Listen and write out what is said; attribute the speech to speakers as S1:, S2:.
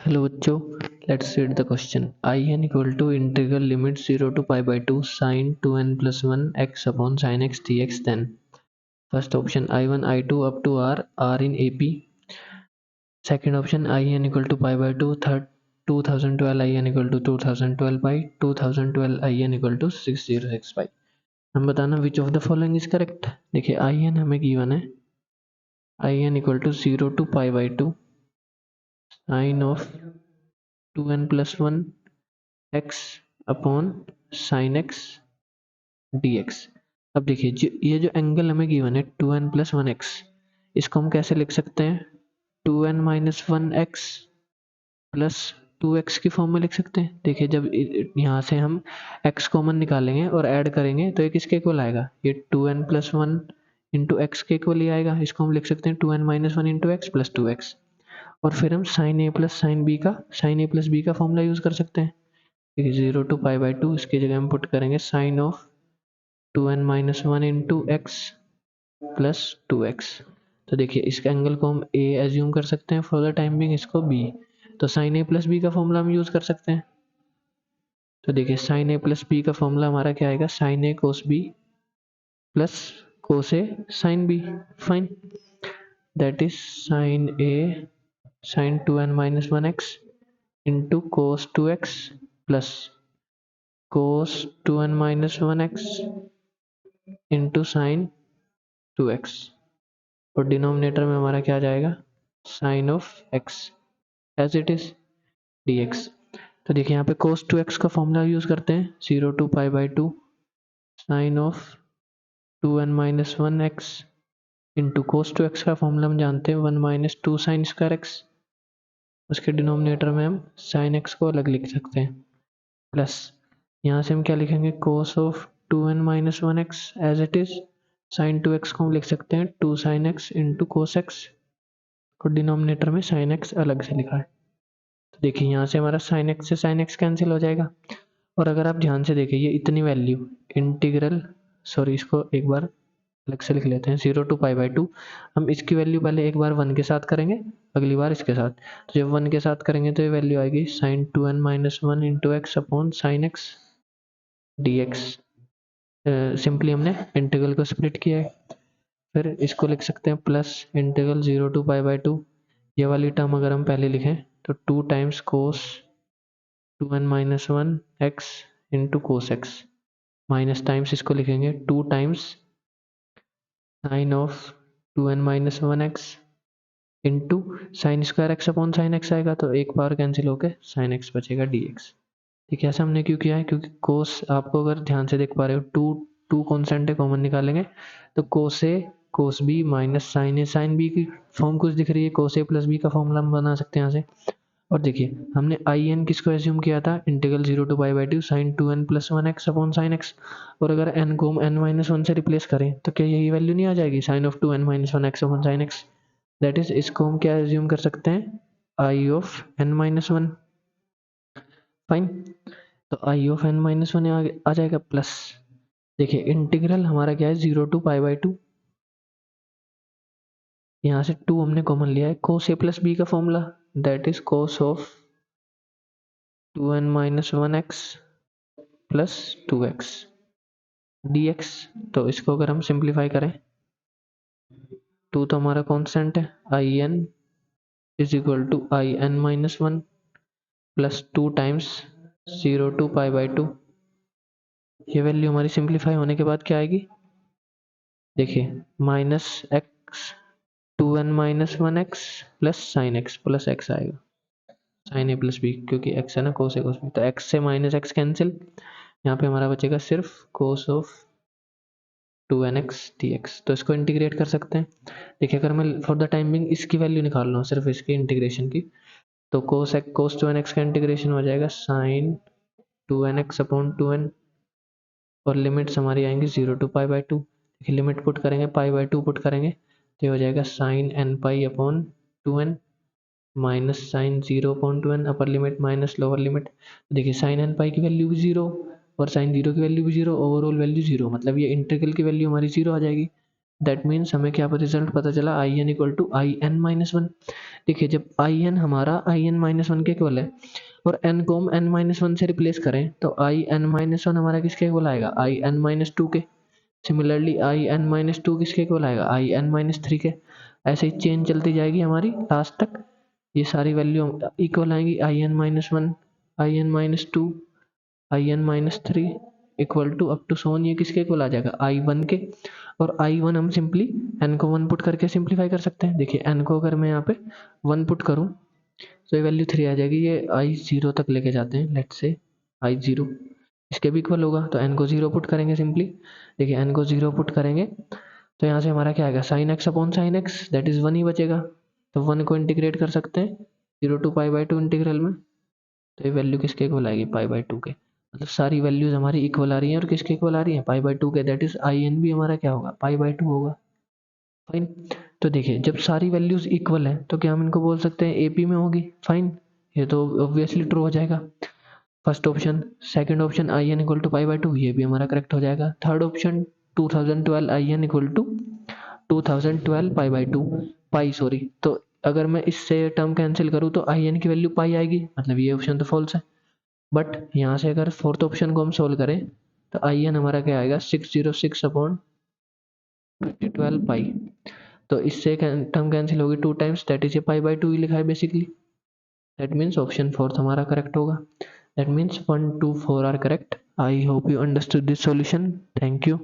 S1: Hello बच्चों, let's read the question. I n equal to integral limit 0 to pi by 2 sine 2n plus 1 x upon sine x dx। Then first option I1 I2 up to r in AP। Second option I n equal to pi by 2। Third 2012 I n equal to 2012 by 2012 I n equal to 606 by. हम बताना which of the following is correct. देखिए I N हमें given है, I n equal to 0 to pi by 2 sine of 2n plus 1 x upon sine x dx। अब देखिए ये जो angle हमें गिवन है 2n plus 1x, इसको हम कैसे लिख सकते हैं? 2n minus 1x plus 2x की फॉर्म में लिख सकते हैं। देखिए जब यहाँ से हम x कॉमन निकालेंगे और ऐड करेंगे तो ये किसके इक्वल आएगा? ये 2n plus 1 इंटू एक्स के इक्वल ही आएगा। इसको हम लिख सकते हैं 2n minus 1 into x plus 2x। और फिर हम साइन ए प्लस साइन बी का फॉर्मूला यूज कर सकते हैं। 0 to पाई बाई 2, इसकी जगह हम पुट करेंगे sine of 2n minus 1 into x plus 2x। तो देखिए इस एंगल को हम a एज्यूम कर सकते हैं फॉर द टाइम बिंग, इसको b। तो साइन a प्लस बी का फॉर्मूला हम यूज कर सकते हैं। तो देखिए साइन a प्लस बी का फॉर्मूला हमारा क्या आएगा? Sine a cos b plus cos a sine b। Fine, that is sine a sine 2n minus 1x into cos 2x plus cos 2n minus 1x into sine 2x। और denominator में हमारा क्या आ जाएगा? Sign of x as it is dx। तो देखिए यहाँ पे cos 2x का फॉर्मूला यूज करते हैं, 0 to pi by 2 sine of 2n minus 1x into cos 2x का फॉर्मूला हम जानते हैं 1 minus 2 साइन स्क्वायर x। उसके डिनोमिनेटर में हम साइन x को अलग लिख सकते हैं, प्लस यहाँ से हम क्या लिखेंगे? cos of 2n minus 1x as it is sine 2x को हम लिख सकते हैं 2 sine x into cos x। और डिनोमिनेटर में साइन x अलग से लिखा है। तो देखिए यहाँ से हमारा साइन x से साइन x कैंसिल हो जाएगा। और अगर आप ध्यान से देखिए ये इतनी वैल्यू इंटीग्रल, सॉरी इसको एक बार अलग से लिख लेते हैं, 0 to पाई बाई 2। हम इसकी वैल्यू पहले एक बार 1 के साथ करेंगे, अगली बार इसके साथ। तो जब 1 के साथ करेंगे तो ये वैल्यू आएगी sine 2n minus 1 into x upon sine x dx। Simply हमने इंटीग्रल को स्प्लिट किया है। फिर इसको लिख सकते हैं plus integral 0 to pi by 2। ये वाली टर्म अगर हम पहले लिखें तो 2 टाइम्स कोस 2n minus 1 x into cos x, minus times इसको लिखेंगे 2 times sign of 2n minus 1 x into sine square x upon sine x आएगा, तो एक पावर कैंसिल होकर साइन x बचेगा dx। ठीक है, ऐसा हमने क्यों किया है? क्योंकि कोस, आपको अगर ध्यान से देख पा रहे हो, टू कॉन्स्टेंट है, कॉमन निकालेंगे तो कोस ए कोस बी माइनस साइन ए साइन बी की फॉर्म कुछ दिख रही है, कोस ए प्लस बी का फॉर्मूला हम बना सकते हैं यहाँ से। और देखिए हमने आई एन किसको एज्यूम किया था? Integral 0 to pi by 2 sine 2n plus 1x upon sine x। और अगर n को हम n minus 1 से रिप्लेस करें तो क्या यही वैल्यू नहीं आ जाएगी? Sine of 2n minus 1x upon sine x। That is, इसको हम क्या एज्यूम कर सकते हैं? I of n minus 1। Fine, तो आई ऑफ n minus 1 आ जाएगा, प्लस देखिए इंटीग्रल हमारा क्या है? 0 to पाई बाई 2। यहाँ से 2 हमने कॉमन लिया है, कोस ए प्लस बी का formula, that is cos of 2n minus 1x plus 2x dx। तो इसको अगर हम सिंप्लीफाई करें, 2 तो हमारा कांस्टेंट है, I n is equal to I N minus 1 plus 2 times 0 to pi by 2। ये वैल्यू हमारी सिंप्लीफाई होने के बाद क्या आएगी? देखिए minus x 2n minus 1x plus sine x plus x आएगा, साइन ए प्लस बी, क्योंकि x है ना, कोस ए कोस बी, तो x से माइनस एक्स कैंसिल। यहाँ पे हमारा बचेगा सिर्फ कोस ऑफ 2nx dx। तो इसको इंटीग्रेट कर सकते हैं। देखिए अगर मैं फॉर द टाइम बिंग इसकी वैल्यू निकाल रहा हूँ, सिर्फ इसकी इंटीग्रेशन की, तो कोस 2nx का इंटीग्रेशन हो जाएगा साइन 2nx अपॉन 2n। और लिमिट्स हमारी आएंगी 0 to पाई बाई 2। देखिए लिमिट पुट करेंगे, पाई बाई 2 पुट करेंगे तो ये हो जाएगा sine n pi upon 2n minus sine 0 upon 2n, upper limit minus lower limit. देखिए साइन n पाई की वैल्यू भी 0 और साइन 0 की वैल्यू भी 0, ओवरऑल वैल्यू 0, मतलब ये इंटीग्रल की वैल्यू हमारी 0 आ जाएगी। दैट मीन्स हमें क्या रिजल्ट पता चला, I n equal to I N minus one. देखिए जब आई एन हमारा आई एन माइनस वन के इक्वल है और एन को हम एन माइनस वन से रिप्लेस करें तो आई एन माइनस वन हमारा किसके इक्वल आएगा, आई एन माइनस टू के। Similarly I N minus two किसके इक्वल आएगा, आई एन माइनस थ्री के। ऐसे ही चेन चलती जाएगी हमारी लास्ट तक, ये सारी वैल्यू इक्वल आएंगी, I N minus one, I N minus two, I N minus three equal to up to so on, ये किसके इक्वल आ जाएगा, आई वन के। और आई वन हम सिंपली एन को वन पुट करके सिंप्लीफाई कर सकते हैं। देखिए एन को अगर मैं यहाँ पे वन पुट करूँ तो ये वैल्यू थ्री आ जाएगी, ये आई जीरो तक लेके जाते हैं, लेट्स से आई जीरो इसके भी इक्वल होगा, तो एन को जीरो पुट करेंगे सिंपली। देखिए एन को जीरो पुट करेंगे तो यहाँ से हमारा क्या आएगा, sine X upon sine X, that is one ही बचेगा। तो वन को इंटीग्रेट कर सकते हैं zero to pi by two integral में, तो ये वैल्यू किसके इक्वल आएगी, पाई बाई टू के। मतलब सारी वैल्यूज हमारी इक्वल आ रही हैं और किसके इक्वल आ रही हैं, पाई बाई टू के। दैट इज आई एन भी हमारा क्या होगा, पाई बाई टू होगा। फाइन। तो देखिए जब सारी वैल्यूज इक्वल है तो क्या हम इनको बोल सकते हैं एपी में होगी। फाइन, ये तो ऑब्वियसली ट्रू हो जाएगा first option. Second option I n equal to pi by two, ये भी हमारा करेक्ट हो जाएगा। Third option 2012 I n equal to 2012 pi by two, pi sorry, तो अगर मैं इससे टर्म कैंसिल करूँ तो आई एन की वैल्यू पाई आएगी, मतलब ये ऑप्शन तो फॉल्स है। बट यहाँ से अगर फोर्थ ऑप्शन को हम सोल्व करें तो आई एन हमारा क्या आएगा, 606 अपॉन 2012 पाई। तो इससे टर्म कैंसिल होगी two times, that is a pi by two ही लिखा है basically. That means option fourth हमारा करेक्ट होगा। That means 1 2 4 are correct. I hope you understood this solution. Thank you.